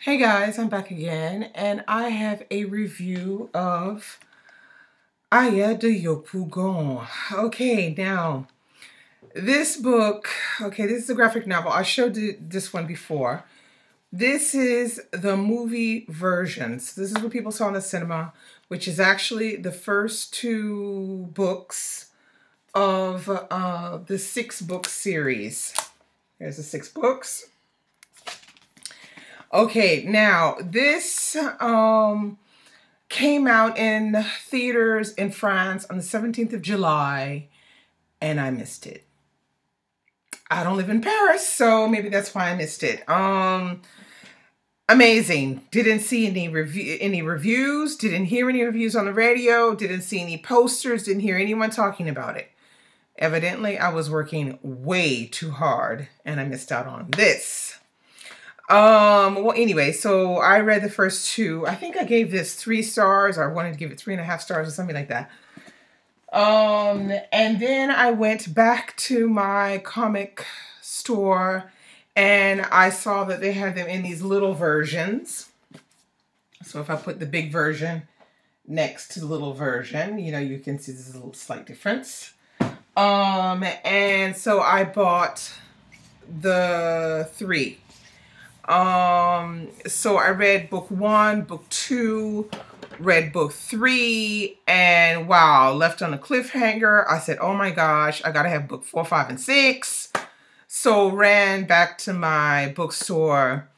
Hey guys, I'm back again, and I have a review of Aya of Yopougon. Okay, now, this book, this is a graphic novel. I showed this one before. This is the movie version. So this is what people saw in the cinema, which is actually the first two books of the 6-book series. There's the 6 books. Okay, now this came out in theaters in France on the 17th of July, and I missed it. I don't live in Paris, so maybe that's why I missed it. Amazing. Didn't see any reviews, didn't hear any reviews on the radio, didn't see any posters, didn't hear anyone talking about it. Evidently, I was working way too hard, and I missed out on this. Well, anyway, so I read the first 2. I think I gave this 3 stars, or I wanted to give it 3.5 stars or something like that. And then I went back to my comic store and I saw that they had them in these little versions. So if I put the big version next to the little version, you know, you can see there's a little slight difference. And so I bought the 3. So I read book 1, book 2, read book 3, and wow, left on a cliffhanger. I said, oh my gosh, I gotta have book 4, 5, and 6. So ran back to my bookstore,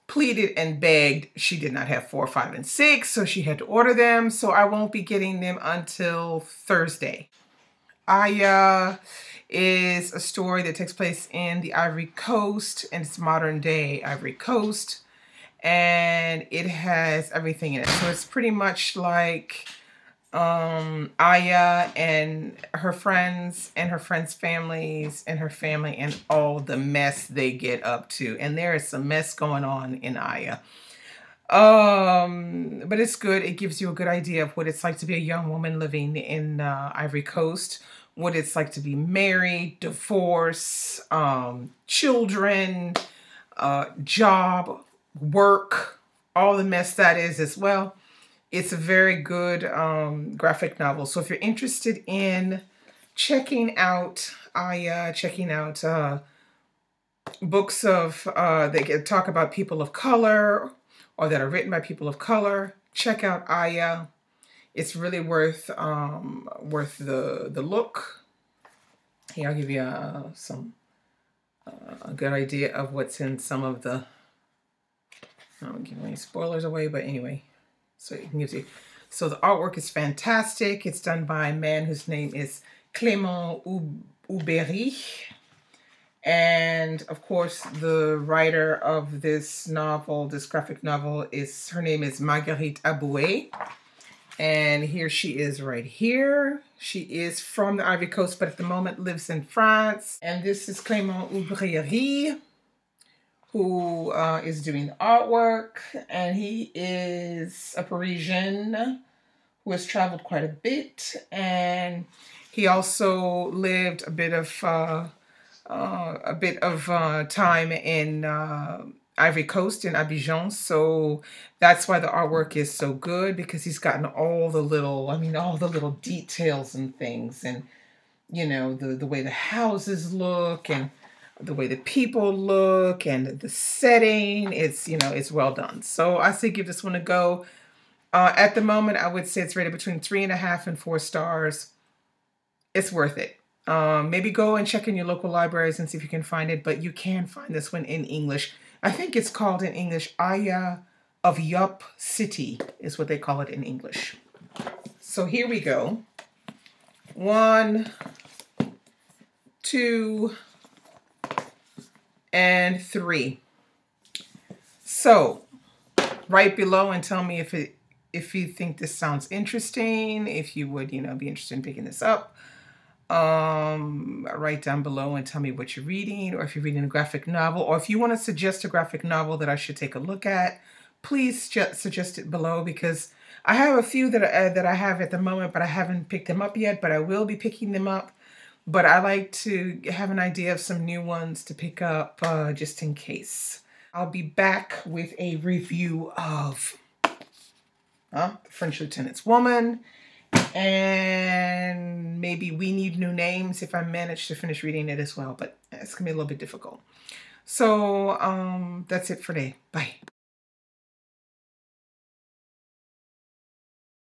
pleaded and begged. She did not have 4, 5, and 6, so she had to order them. So I won't be getting them until Thursday. Aya is a story that takes place in the Ivory Coast, and it's modern day Ivory Coast, and it has everything in it. So it's pretty much like Aya and her friends and her friends' families and her family and all the mess they get up to. And there is some mess going on in Aya. But it's good. It gives you a good idea of what it's like to be a young woman living in Ivory Coast, what it's like to be married, divorce, children, job, work, all the mess that is as well. It's a very good graphic novel. So if you're interested in checking out Aya, checking out books of that talk about people of color or that are written by people of color, check out Aya. It's really worth the look. Here, I'll give you a good idea of what's in some of the. I don't give any spoilers away, but anyway, so you can give you. So the artwork is fantastic. It's done by a man whose name is Clément Oubery, and of course, the writer of this novel, this graphic novel, her name is Marguerite Aboué. And here she is right here. She is from the Ivory Coast, but at the moment lives in France. And this is Clément Oubery, who is doing the artwork. And he is a Parisian who has traveled quite a bit. And he also lived a bit of time in Ivory Coast in Abidjan, so that's why the artwork is so good, because he's gotten all the little details and things, and you know, the way the houses look and the way the people look and the setting. It's, you know, it's well done. So I say give this one a go. At the moment, I would say it's rated between 3.5 and 4 stars. It's worth it. Maybe go and check in your local libraries and see if you can find it, but you can find this one in English. I think it's called in English Aya of Yop City is what they call it in English. So here we go. 1, 2, and 3. So write below and tell me if you think this sounds interesting, if you would, you know, be interested in picking this up. Write down below and tell me what you're reading, or if you're reading a graphic novel, or if you want to suggest a graphic novel that I should take a look at, please suggest it below, because I have a few that I have at the moment, but I haven't picked them up yet, but I will be picking them up. But I like to have an idea of some new ones to pick up just in case. I'll be back with a review of The French Lieutenant's Woman, and maybe We Need New Names if I manage to finish reading it as well, but it's gonna be a little bit difficult. So that's it for today. Bye.